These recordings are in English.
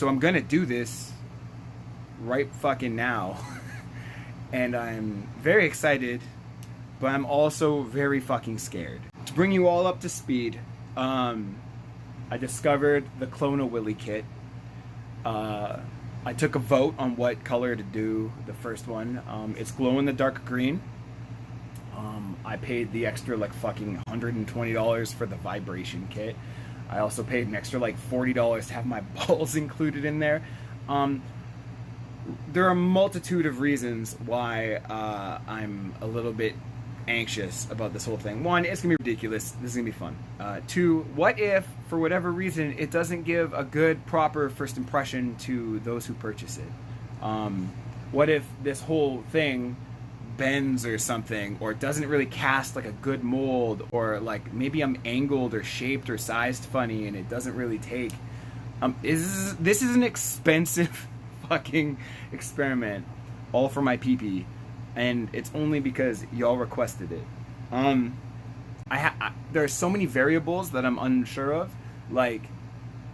So I'm gonna do this right fucking now. And I'm very excited, but I'm also very fucking scared. To bring you all up to speed, I discovered the Clone a Willy kit. I took a vote on what color to do the first one. It's glow in the dark green. I paid the extra like fucking $120 for the vibration kit. I also paid an extra like $40 to have my balls included in there. There are a multitude of reasons why I'm a little bit anxious about this whole thing. One, it's gonna be ridiculous. This is gonna be fun. Two, what if, for whatever reason, it doesn't give a good, proper first impression to those who purchase it? What if this whole thing bends or something, or it doesn't really cast like a good mold, or like maybe I'm angled or shaped or sized funny and it doesn't really take? This is an expensive fucking experiment, all for my pee-pee, and it's only because y'all requested it. There are so many variables that I'm unsure of. Like,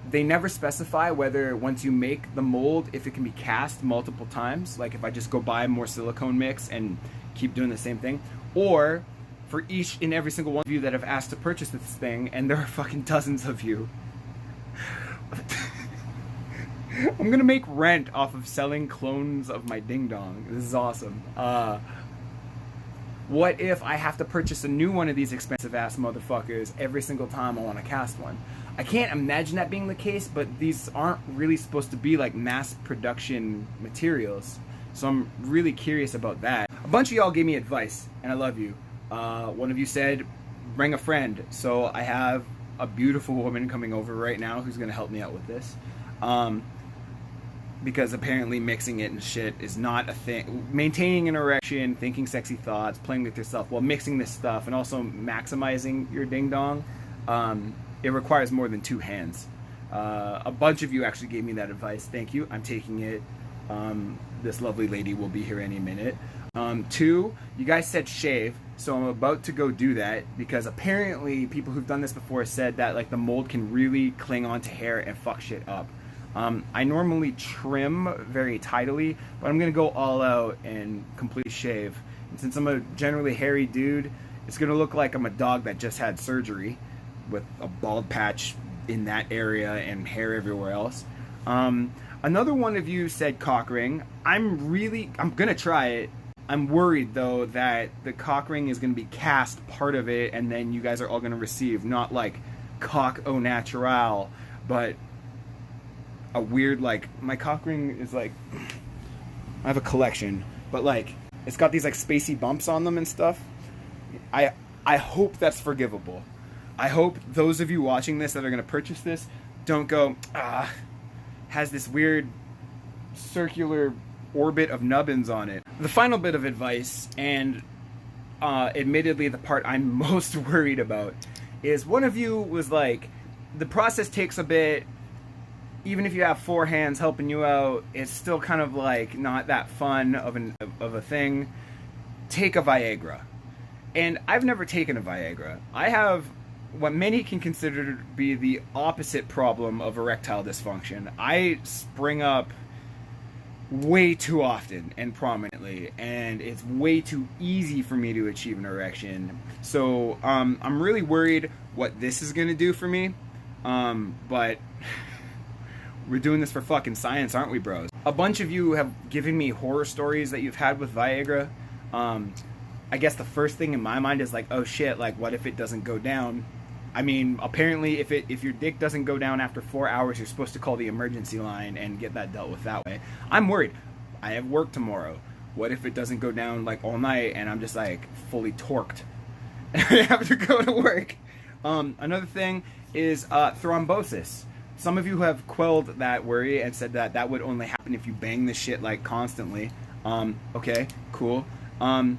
they never specify whether once you make the mold, if it can be cast multiple times, like if I just go buy more silicone mix and keep doing the same thing, or for each and every single one of you that have asked to purchase this thing, and there are fucking dozens of you. I'm gonna make rent off of selling clones of my Dingdong. This is awesome. What if I have to purchase a new one of these expensive ass motherfuckers every single time I want to cast one? I can't imagine that being the case, but these aren't really supposed to be like mass production materials. So I'm really curious about that. A bunch of y'all gave me advice, and I love you. One of you said, bring a friend. So I have a beautiful woman coming over right now who's gonna help me out with this. Because apparently mixing it and shit is not a thing. Maintaining an erection, thinking sexy thoughts, playing with yourself while mixing this stuff, and also maximizing your ding-dong, it requires more than two hands. A bunch of you actually gave me that advice. Thank you. I'm taking it. This lovely lady will be here any minute. Two, you guys said shave, so I'm about to go do that, because apparently people who've done this before said that like the mold can really cling onto hair and fuck shit up. I normally trim very tidily, but I'm gonna go all out and completely shave. And since I'm a generally hairy dude, it's gonna look like I'm a dog that just had surgery with a bald patch in that area and hair everywhere else. Another one of you said cock ring. I'm gonna try it. I'm worried though that the cock ring is gonna be cast part of it, and then you guys are all gonna receive not like cock au natural, but a weird, like, my cock ring is like, I have a collection, but like it's got these like spacey bumps on them and stuff. I hope that's forgivable. I hope those of you watching this that are gonna purchase this don't go, has this weird circular orbit of nubbins on it. The final bit of advice, and admittedly the part I'm most worried about, is one of you was like, the process takes a bit. Even if you have four hands helping you out, it's still kind of like not that fun of a thing. Take a Viagra. And I've never taken a Viagra. I have what many can consider to be the opposite problem of erectile dysfunction. I spring up way too often and prominently, and it's way too easy for me to achieve an erection. So I'm really worried what this is going to do for me. But we're doing this for fucking science, aren't we, bros? A bunch of you have given me horror stories that you've had with Viagra. I guess the first thing in my mind is like, oh shit, like what if it doesn't go down? I mean, apparently if your dick doesn't go down after 4 hours, you're supposed to call the emergency line and get that dealt with that way. I'm worried. I have work tomorrow. What if it doesn't go down like all night and I'm just like fully torqued and I have to go to work? Another thing is thrombosis. Some of you have quelled that worry and said that that would only happen if you bang this shit like constantly. Okay, cool. I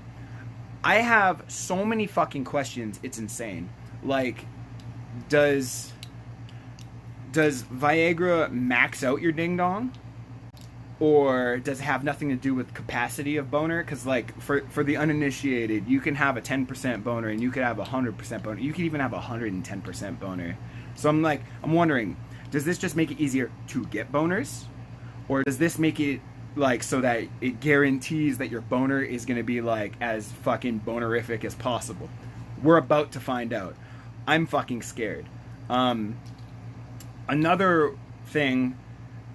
have so many fucking questions, it's insane. Like, does Viagra max out your ding-dong? Or does it have nothing to do with capacity of boner? Because, like, for the uninitiated, you can have a 10% boner and you could have a 100% boner. You could even have a 110% boner. So I'm wondering, Does this just make it easier to get boners? Or does this make it like so that it guarantees that your boner is going to be like as fucking bonerific as possible? We're about to find out. I'm fucking scared. Another thing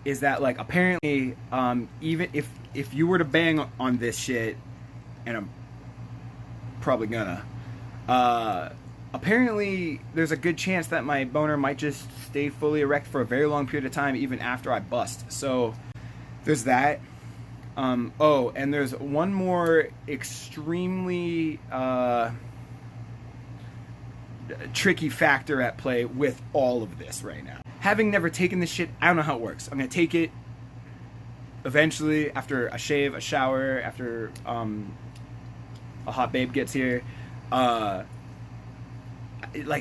is that, like, apparently, even if you were to bang on this shit, and I'm probably gonna, apparently there's a good chance that my boner might just stay fully erect for a very long period of time, even after I bust. So there's that. Oh, and there's one more extremely tricky factor at play with all of this right now. Having never taken this shit, I don't know how it works. I'm gonna take it eventually after a shave, a shower, after a hot babe gets here. Like,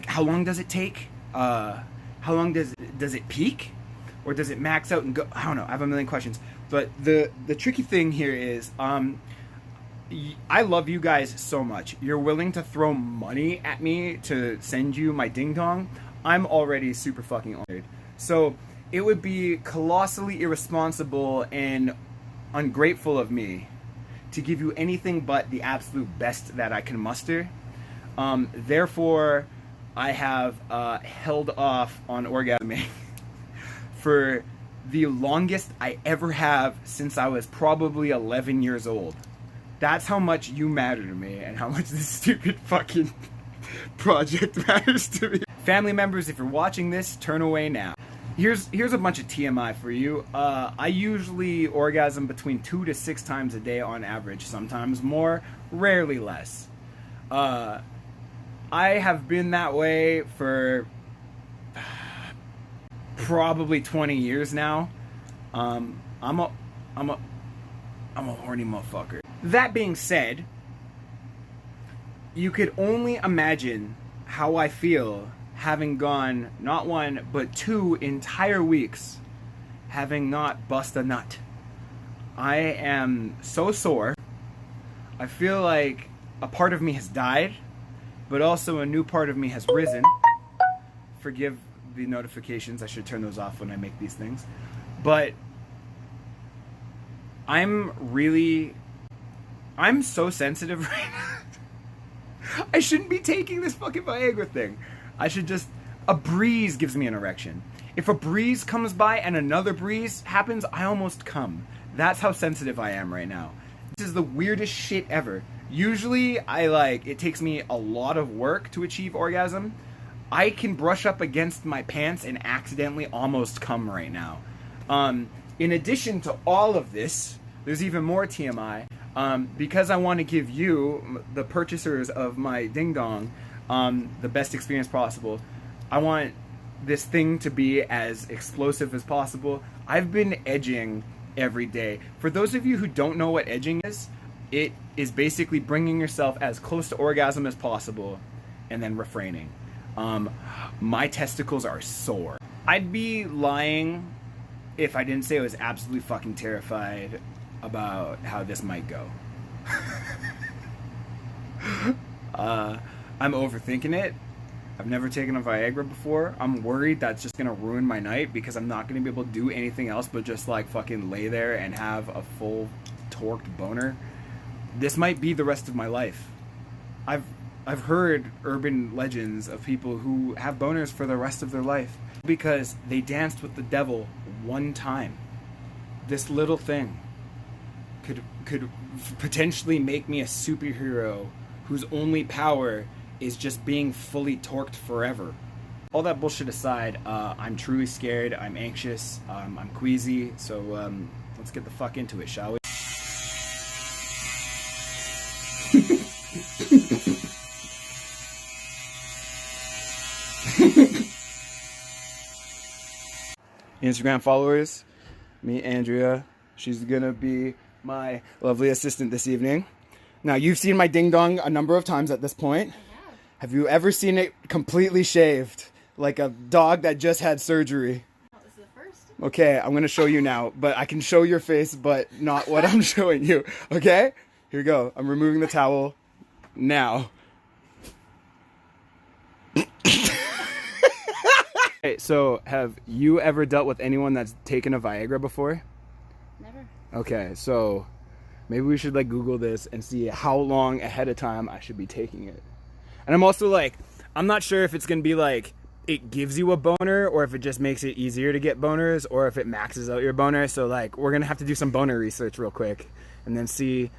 how long does it take? How long does it peak, or does it max out and go? I don't know. I have a million questions. But the tricky thing here is, I love you guys so much. You're willing to throw money at me to send you my ding-dong. I'm already super fucking honored. So it would be colossally irresponsible and ungrateful of me to give you anything but the absolute best that I can muster. Therefore, I have held off on orgasming for the longest I ever have since I was probably 11 years old. That's how much you matter to me, and how much this stupid fucking project matters to me. Family members, if you're watching this, turn away now. Here's a bunch of TMI for you. I usually orgasm between 2 to 6 times a day on average, sometimes more, rarely less. I have been that way for probably 20 years now. I'm a horny motherfucker. That being said, you could only imagine how I feel having gone not 1 but 2 entire weeks having not bust a nut. I am so sore. I feel like a part of me has died, but also a new part of me has risen. Forgive the notifications. I should turn those off when I make these things. But I'm so sensitive right now. I shouldn't be taking this fucking Viagra thing. I should just... A breeze gives me an erection. If a breeze comes by and another breeze happens, I almost come. That's how sensitive I am right now. This is the weirdest shit ever. Usually, it takes me a lot of work to achieve orgasm. I can brush up against my pants and accidentally almost come right now. In addition to all of this, there's even more TMI. Because I want to give you, the purchasers of my ding-dong, the best experience possible. I want this thing to be as explosive as possible. I've been edging every day. For those of you who don't know what edging is, it is basically bringing yourself as close to orgasm as possible and then refraining. My testicles are sore. I'd be lying if I didn't say I was absolutely fucking terrified about how this might go. I'm overthinking it. I've never taken a Viagra before. I'm worried that's just gonna ruin my night because I'm not gonna be able to do anything else but just fucking lay there and have a full torqued boner. This might be the rest of my life. I've heard urban legends of people who have boners for the rest of their life because they danced with the devil one time. This little thing could potentially make me a superhero whose only power is just being fully torqued forever. All that bullshit aside, I'm truly scared, I'm anxious, I'm queasy, so let's get the fuck into it, shall we? Instagram followers, meet Andrea. She's gonna be my lovely assistant this evening. Now, you've seen my ding-dong a number of times at this point. I have. Have you ever seen it completely shaved? Like a dog that just had surgery? That was the first. Okay, I'm gonna show you now, but I can show your face, but not what I'm showing you. Okay? Here we go. I'm removing the towel now. Hey, so have you ever dealt with anyone that's taken a Viagra before? Never. Okay, so maybe we should like Google this and see how long ahead of time I should be taking it. And I'm also like, I'm not sure if it's gonna be like it gives you a boner or if it just makes it easier to get boners or if it maxes out your boner. So like we're gonna have to do some boner research real quick and then see,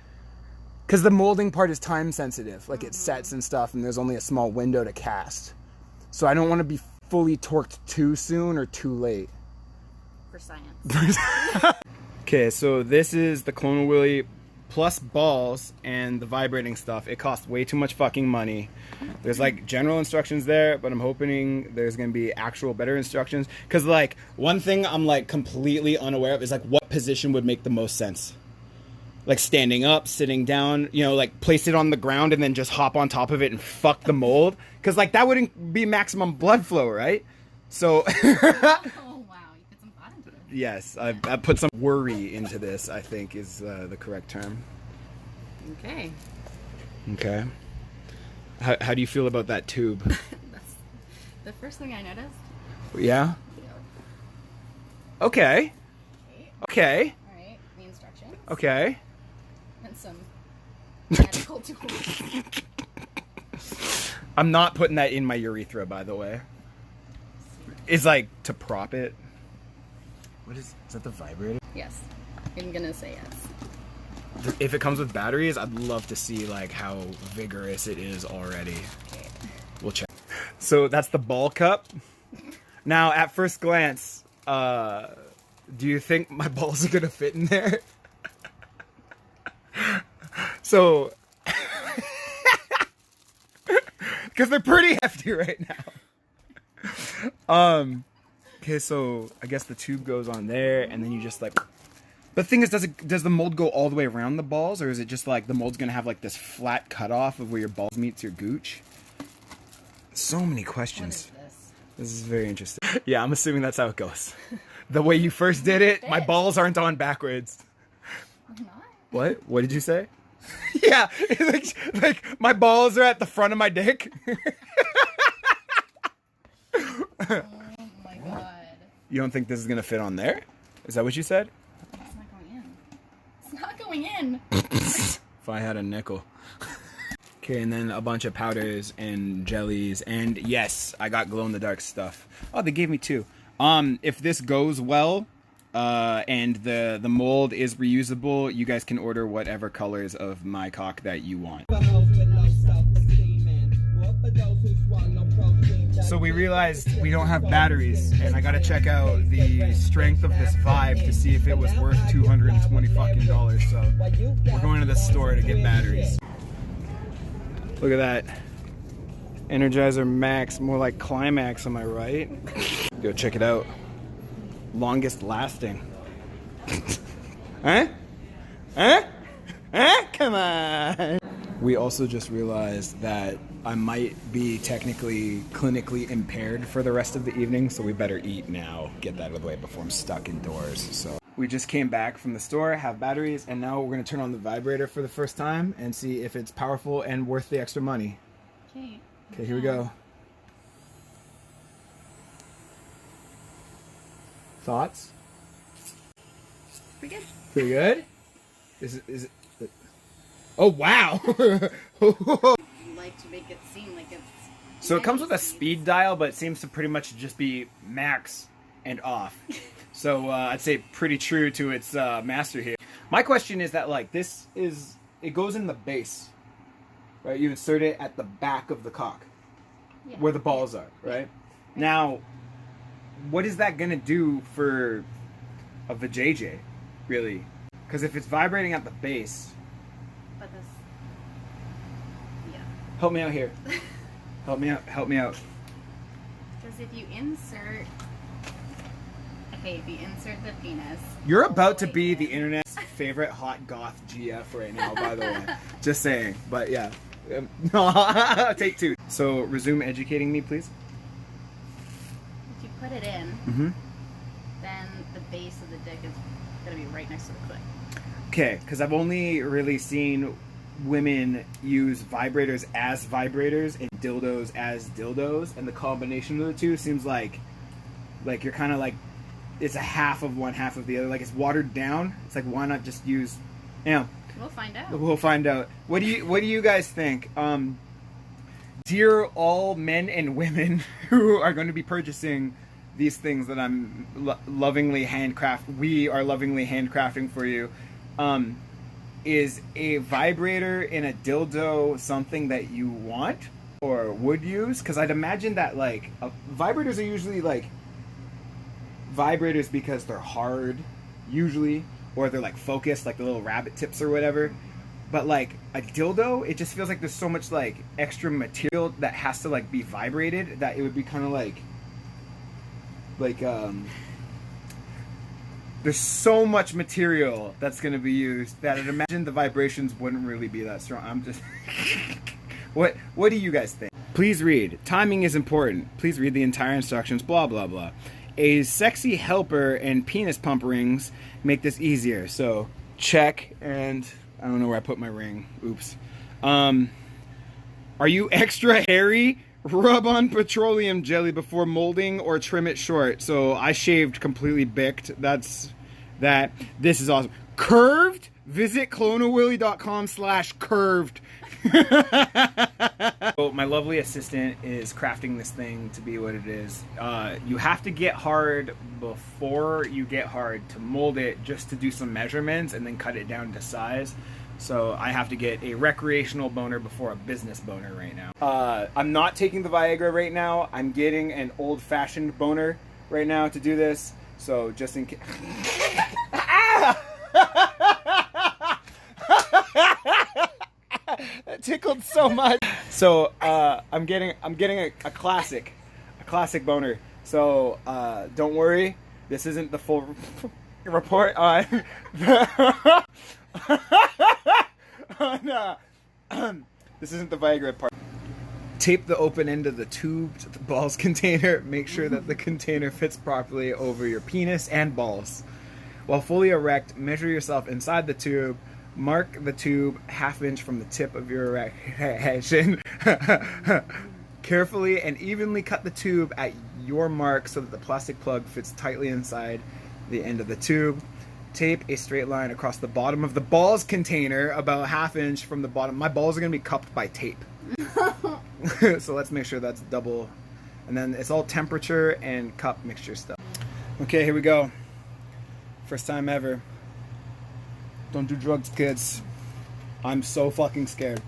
because the molding part is time sensitive, like it sets and stuff, and there's only a small window to cast. So I don't want to be fully torqued too soon or too late. For science. Okay, so this is the Clone Willy plus balls and the vibrating stuff. It costs way too much fucking money. There's like general instructions there, but I'm hoping there's gonna be actual better instructions. Cause like one thing I'm like completely unaware of is like what position would make the most sense. Like standing up, sitting down, you know, like place it on the ground and then just hop on top of it and fuck the mold. Cause like that wouldn't be maximum blood flow, right? So Oh wow, you put some thought into it. yes, I put some worry into this, I think is the correct term. Okay. Okay. How do you feel about that tube? That's the first thing I noticed. Yeah? Okay. Okay. Alright, the instructions. Okay. And some medical tools. I'm not putting that in my urethra, by the way. It's like to prop it. What is that the vibrator? Yes. I'm gonna say yes. If it comes with batteries, I'd love to see like how vigorous it is already. Okay. We'll check. So that's the ball cup. Now, at first glance, do you think my balls are gonna fit in there? So, because they're pretty hefty right now. Okay, so I guess the tube goes on there, and then you just like. But the thing is, does the mold go all the way around the balls, or is it just like the mold's gonna have like this flat cutoff of where your balls meets your gooch? So many questions. What is this? This is very interesting. Yeah, I'm assuming that's how it goes. The way you first did it, my balls aren't on backwards. They're not? What? What did you say? Yeah, like my balls are at the front of my dick. Oh my god. You don't think this is gonna fit on there? Is that what you said? It's not going in. It's not going in. If I had a nickel. Okay, and then a bunch of powders and jellies, and yes, I got glow-in-the-dark stuff. Oh, they gave me two. If this goes well, and the mold is reusable, you guys can order whatever colors of my cock that you want. So we realized we don't have batteries, and I gotta check out the strength of this Vibe to see if it was worth $220 fucking. So we're going to the store to get batteries. Look at that. Energizer Max, more like Climax, am I right? Go check it out. Longest lasting. Huh? Huh? Huh? Come on. We also just realized that I might be technically clinically impaired for the rest of the evening, so we better eat now. Get that out of the way before I'm stuck indoors. So we just came back from the store, have batteries, and now we're gonna turn on the vibrator for the first time and see if it's powerful and worth the extra money. Okay. Okay, here we go. Thoughts? Pretty good. Pretty good? Is it oh wow! Like to make it seem like it's. So it comes with a speed dial, but it seems to pretty much just be max and off. So I'd say pretty true to its master here. My question is that like it goes in the base, right? You insert it at the back of the cock, Yeah. where the balls are, right? Now, what is that gonna do for a vajayjay, really? Because if it's vibrating at the base, But this. Yeah. help me out here. Help me out. Help me out. Because if you insert. Okay, if you insert the penis. You're all about the to way be in- the internet's favorite hot goth GF right now, by the way. Just saying. But yeah. Take two. So resume educating me, please. If you put it in, Mm-hmm. then the base of the dick is going to be right next to the clit. Okay, because I've only really seen women use vibrators as vibrators and dildos as dildos, and the combination of the two seems like Like you're kind of like, it's a half of one, half of the other. Like it's watered down. It's like, why not just use, We'll find out. We'll find out. What do you guys think? Dear all men and women who are going to be purchasing these things that I'm we are lovingly handcrafting for you, is a vibrator in a dildo something that you want or would use? Because I'd imagine that like vibrators are usually like vibrators because they're hard usually, or they're like focused, like the little rabbit tips or whatever. But like a dildo, it just feels like there's so much like extra material that has to like be vibrated that it would be kind of like there's so much material that's going to be used that I'd imagine the vibrations wouldn't really be that strong. I'm just what do you guys think? Please read. Timing is important. Please read the entire instructions. Blah blah blah. A sexy helper and penis pump rings make this easier. So check, and I don't know where I put my ring. Oops. Are you extra hairy? Rub on petroleum jelly before molding or trim it short. So I shaved completely bicked. That's that. This is awesome. Curved? Visit clonawilly.com/curved. So my lovely assistant is crafting this thing to be what it is. You have to get hard before you get hard to mold it, just to do some measurements and then cut it down to size. So I have to get a recreational boner before a business boner right now. I'm not taking the Viagra right now. I'm getting an old-fashioned boner right now to do this. So just in case. That tickled so much. So I'm getting a classic boner. So don't worry, this isn't the full report on this isn't the Viagra part. Tape the open end of the tube to the balls container. Make sure that the container fits properly over your penis and balls. While fully erect, measure yourself inside the tube. Mark the tube ½ inch from the tip of your erection. Carefully and evenly cut the tube at your mark so that the plastic plug fits tightly inside the end of the tube. Tape a straight line across the bottom of the balls container about ½ inch from the bottom. My balls are going to be cupped by tape. So let's make sure that's double. And then it's all temperature and cup mixture stuff. Okay, here we go. First time ever. Don't do drugs, kids. I'm so fucking scared.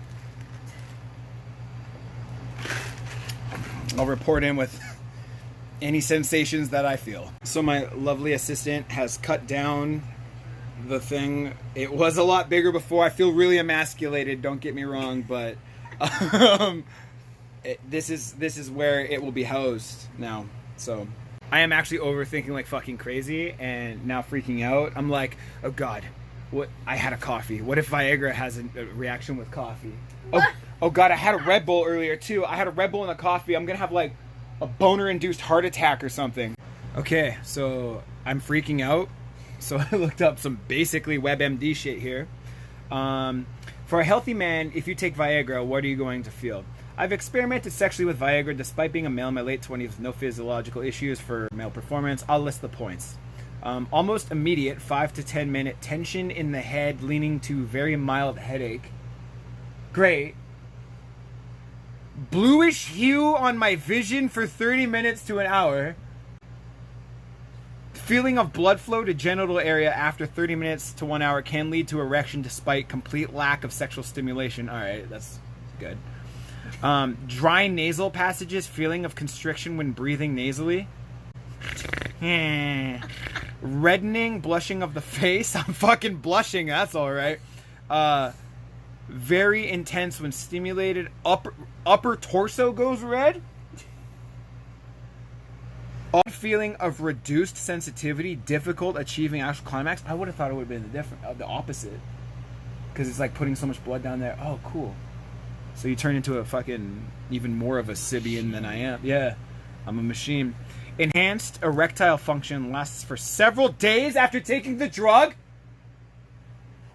I'll report in with any sensations that I feel. So my lovely assistant has cut down the thing. It was a lot bigger before. I feel really emasculated, don't get me wrong, but this is where it will be housed now. So I am actually overthinking like fucking crazy and now freaking out. I'm like, oh god, what? I had a coffee. What if Viagra has a reaction with coffee? Oh god, I had a Red Bull earlier too. I had a Red Bull and a coffee. I'm gonna have like a boner-induced heart attack or something. Okay, so I'm freaking out. So I looked up some basically WebMD shit here. For a healthy man, if you take Viagra, what are you going to feel? I've experimented sexually with Viagra despite being a male in my late 20s with no physiological issues for male performance. I'll list the points. Almost immediate 5 to 10 minute tension in the head leaning to very mild headache. Great. Bluish hue on my vision for 30 minutes to an hour. Feeling of blood flow to genital area after 30 minutes to 1 hour can lead to erection despite complete lack of sexual stimulation. Alright, that's good. Dry nasal passages, feeling of constriction when breathing nasally. Reddening, blushing of the face. I'm fucking blushing, that's alright. Very intense when stimulated. Upper torso goes red. Odd feeling of reduced sensitivity, difficult achieving actual climax. I would have thought it would have been the opposite. Because it's like putting so much blood down there. Oh, cool. So you turn into a fucking even more of a Sibian than I am. Yeah, I'm a machine. Enhanced erectile function lasts for several days after taking the drug?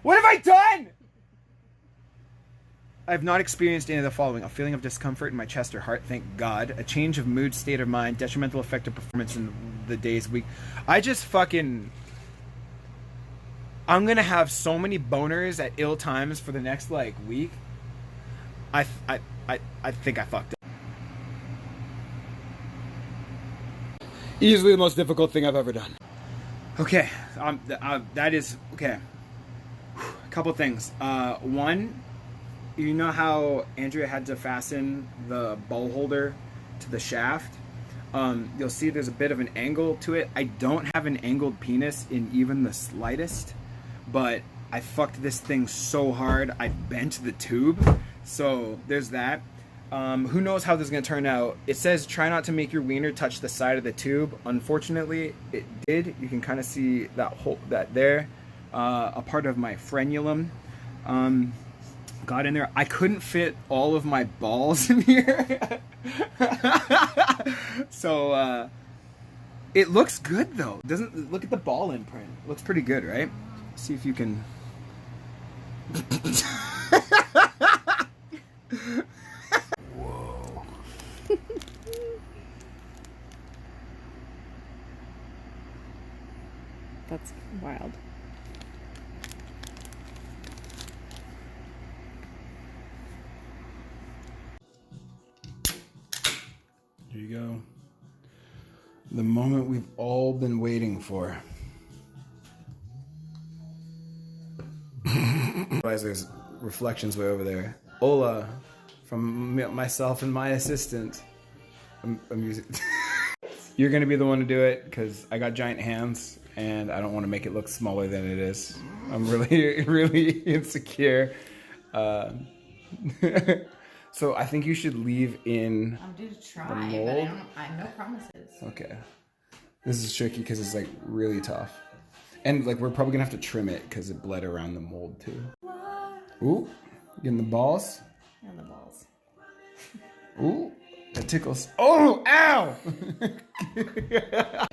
What have I done? I have not experienced any of the following. A feeling of discomfort in my chest or heart, thank God. A change of mood, state of mind, detrimental effect of performance in the days, week. I just fucking... I'm gonna have so many boners at ill times for the next, like, week. I think I fucked up. Easily the most difficult thing I've ever done. Okay, that is... Okay. A couple things. One, you know how Andrea had to fasten the bowl holder to the shaft? You'll see there's a bit of an angle to it. I don't have an angled penis in even the slightest, but I fucked this thing so hard I bent the tube. So there's that. Who knows how this is going to turn out. It says try not to make your wiener touch the side of the tube. Unfortunately, it did. You can kind of see that hole, that there. A part of my frenulum got in there. I couldn't fit all of my balls in here. So it looks good though. Doesn't look at the ball imprint. Looks pretty good, right? See if you can. Whoa. That's wild. Here you go. The moment we've all been waiting for. There's reflections way over there. Hola, from myself and my assistant. I'm using. You're gonna be the one to do it because I got giant hands and I don't want to make it look smaller than it is. I'm really, really insecure. So I think you should leave in I'm due to try, the but mold. I have no promises. Okay. This is tricky because it's like really tough. And like we're probably gonna have to trim it because it bled around the mold too. What? Ooh, getting the balls. And the balls. Ooh, that tickles. Oh, ow! God.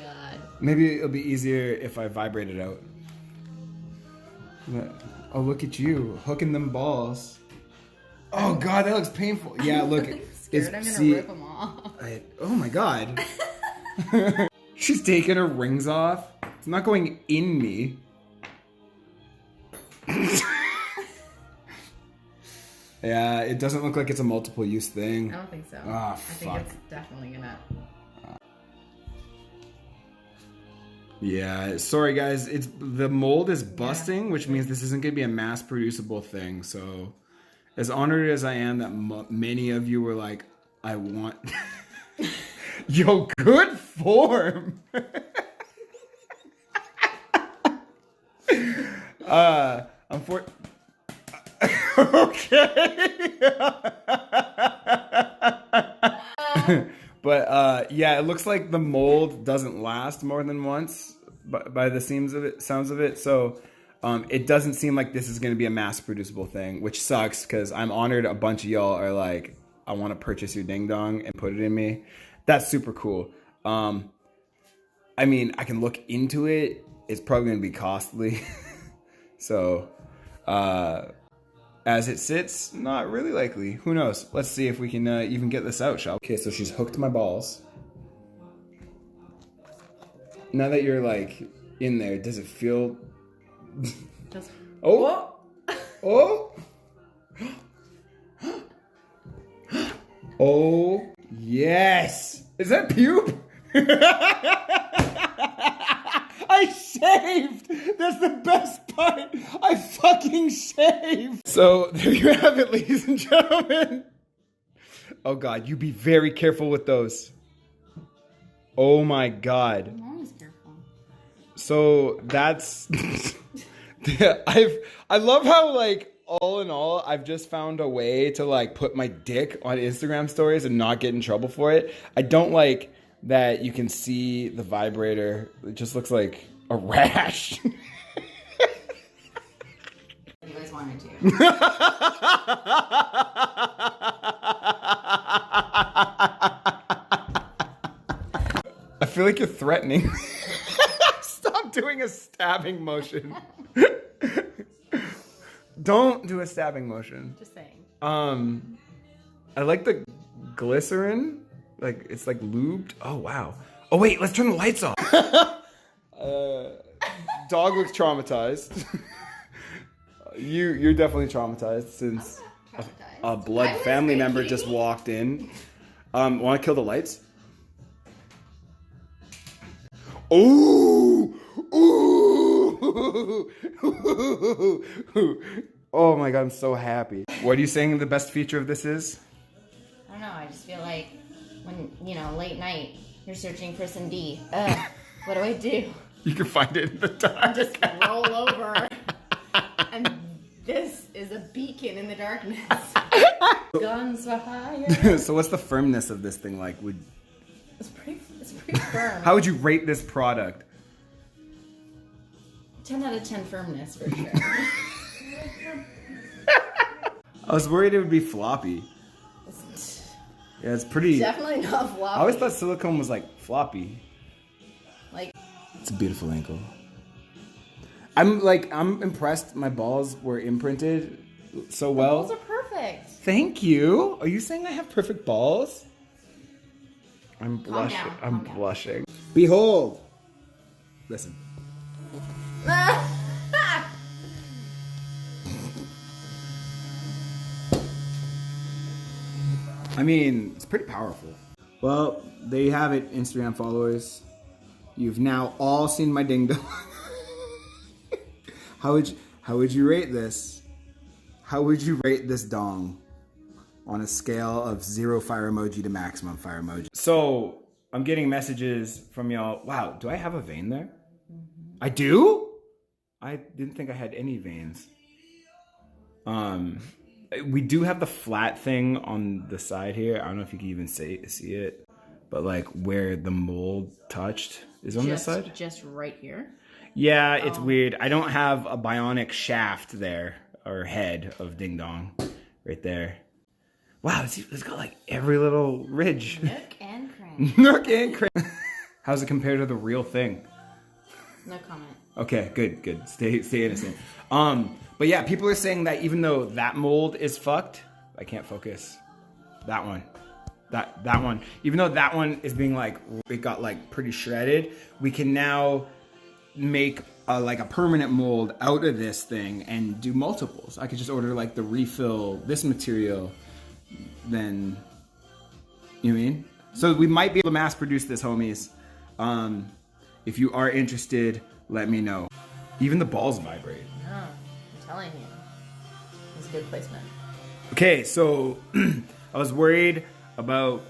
Maybe it'll be easier if I vibrate it out. Oh, look at you, hooking them balls. Oh God, that looks painful. Yeah, look. I'm scared I'm gonna rip them off. Oh my God. She's taking her rings off. It's not going in me. Yeah, it doesn't look like it's a multiple use thing. I don't think so. Ah, I think fuck. it's definitely gonna. Yeah, sorry guys. It's the mold is busting, which means this isn't gonna be a mass producible thing. So, as honored as I am that many of you were like, I want. Yo, good form. I'm for. Okay. But yeah, it looks like the mold doesn't last more than once by the sounds of it. So it doesn't seem like this is going to be a mass producible thing, which sucks because I'm honored a bunch of y'all are like, I want to purchase your ding dong and put it in me. That's super cool. I mean, I can look into it. It's probably going to be costly. So as it sits, not really likely. Who knows? Let's see if we can even get this out, shall we? Okay, so she's hooked my balls. Now that you're like in there, does it feel... Just... Oh! Oh! Oh, yes! Is that pube? I shaved! That's the best part! I fucking shaved! So, there you have it, ladies and gentlemen. Oh god, you be very careful with those. Oh my god. I'm always careful. So, that's... I love how, like, all in all, I've just found a way to, like, put my dick on Instagram stories and not get in trouble for it. I don't like that you can see the vibrator. It just looks like a rash. You guys wanted to. I feel like you're threatening. Stop doing a stabbing motion. Don't do a stabbing motion. Just saying. I like the glycerin. Like, it's like lubed. Oh, wow. Oh wait, let's turn the lights off. Dog looks traumatized. You're definitely traumatized since a blood family member just walked in. Want to kill the lights? Ooh! Ooh! Oh my god, I'm so happy. What are you saying the best feature of this is? I don't know, I just feel like when, late night, you're searching for some D. What do I do? You can find it in the dark. Just roll over. And this is a beacon in the darkness. Guns for hire. So what's the firmness of this thing like? It's pretty firm. How would you rate this product? 10 out of 10 firmness for sure. I was worried it would be floppy. Yeah, it's pretty... Definitely not floppy. I always thought silicone was like floppy. Like... It's a beautiful ankle. I'm impressed my balls were imprinted so well. Balls are perfect. Thank you. Are you saying I have perfect balls? I'm blushing. Calm down. I'm blushing. Behold. Listen. I mean, it's pretty powerful. Well, there you have it, Instagram followers. You've now all seen my ding-dong. How would you rate this? How would you rate this dong on a scale of 0 fire emoji to maximum fire emoji? So I'm getting messages from y'all. Wow, do I have a vein there? Mm-hmm. I do? I didn't think I had any veins. We do have the flat thing on the side here. I don't know if you can even see it, but like where the mold touched is on this side. Just right here. Yeah, it's weird. I don't have a bionic shaft there, or head of Dingdong right there. Wow, it's got like every little ridge. Nook and cranny. Nook and cranny. How's it compared to the real thing? No comment. Okay, good. Stay innocent. But yeah, people are saying that even though that mold is fucked, I can't focus. That one. That one. Even though that one is being like, it got like pretty shredded, we can now make like a permanent mold out of this thing and do multiples. I could just order like the refill, this material, then, you know what I mean? So we might be able to mass produce this, homies. If you are interested, let me know. Even the balls vibrate. No, I'm telling you. It's a good placement. Okay, so I was worried about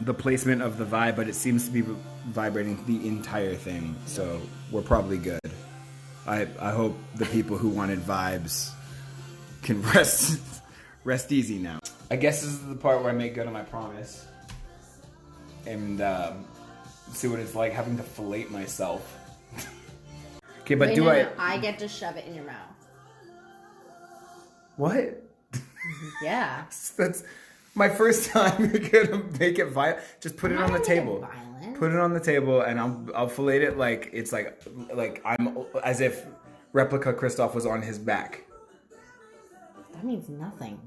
the placement of the vibe, but it seems to be vibrating the entire thing, so we're probably good. I hope the people who wanted vibes can rest easy now. I guess this is the part where I make good on my promise and see what it's like having to fillet myself. Okay, but Wait, I get to shove it in your mouth. What? Yeah. That's my first time. You're gonna make it violent. Just put it on the table. Put it on the table, and I'll fillet it like it's like I'm as if Replica Kristoff was on his back. That means nothing.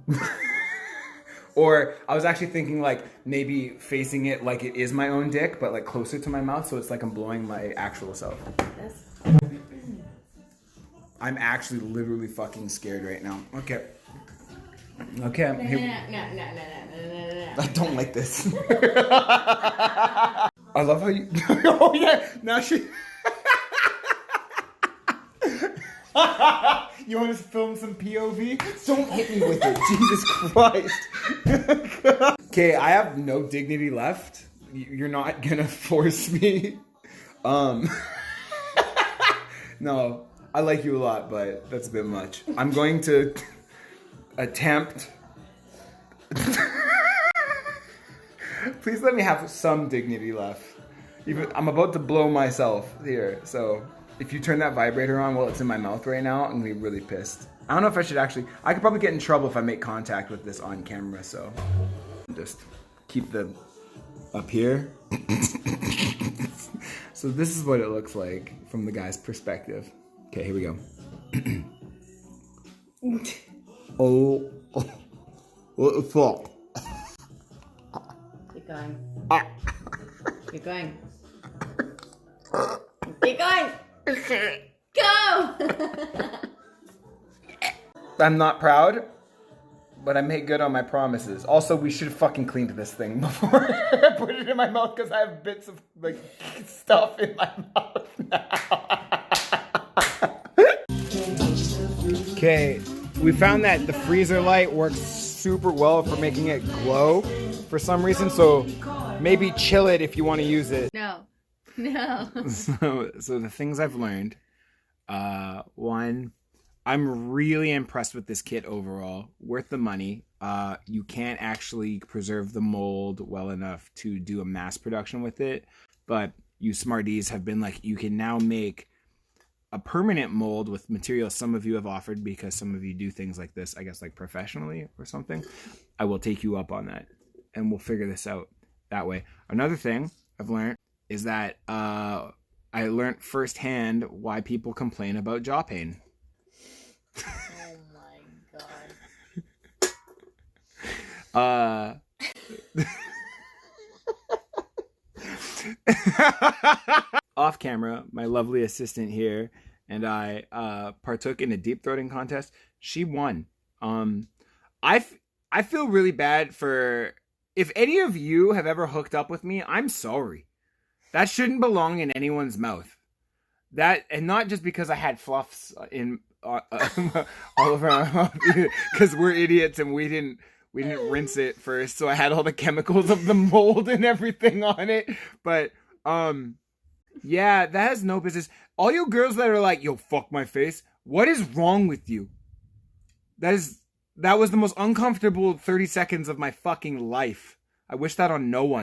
Or I was actually thinking like maybe facing it like it is my own dick, but like closer to my mouth, so it's like I'm blowing my actual self. This. I'm actually literally fucking scared right now. Okay. No. I don't like this. I love how you... Oh yeah, now she... You want to film some POV? Don't hit me with it, Jesus Christ. Okay, I have no dignity left. You're not gonna force me. No, I like you a lot, but that's a bit much. I'm going to attempt... Please let me have some dignity left. Even I'm about to blow myself here, so if you turn that vibrator on while it's in my mouth right now, I'm gonna be really pissed. I don't know if I should actually... I could probably get in trouble if I make contact with this on camera, so... Just keep the... up here. So this is what it looks like from the guy's perspective. Okay, here we go. Oh. What the fuck? Keep going. Keep going. Guys, go! I'm not proud, but I make good on my promises. Also, we should have fucking cleaned this thing before I put it in my mouth because I have bits of like stuff in my mouth now. Okay, we found that the freezer light works super well for making it glow for some reason, so maybe chill it if you want to use it. No. So the things I've learned, one, I'm really impressed with this kit overall. Worth the money. You can't actually preserve the mold well enough to do a mass production with it, but you smarties have been like, you can now make a permanent mold with materials some of you have offered because some of you do things like this, I guess like professionally or something. I will take you up on that and we'll figure this out that way. Another thing I've learned is that I learned firsthand why people complain about jaw pain. Oh my god. Off camera, my lovely assistant here and I partook in a deep throating contest. She won. I feel really bad for, if any of you have ever hooked up with me, I'm sorry. That shouldn't belong in anyone's mouth. That, and not just because I had fluffs in all over my mouth, because we're idiots and we didn't rinse it first, so I had all the chemicals of the mold and everything on it. But yeah, that has no business. All you girls that are like, yo, fuck my face, what is wrong with you? That was the most uncomfortable 30 seconds of my fucking life. I wish that on no one.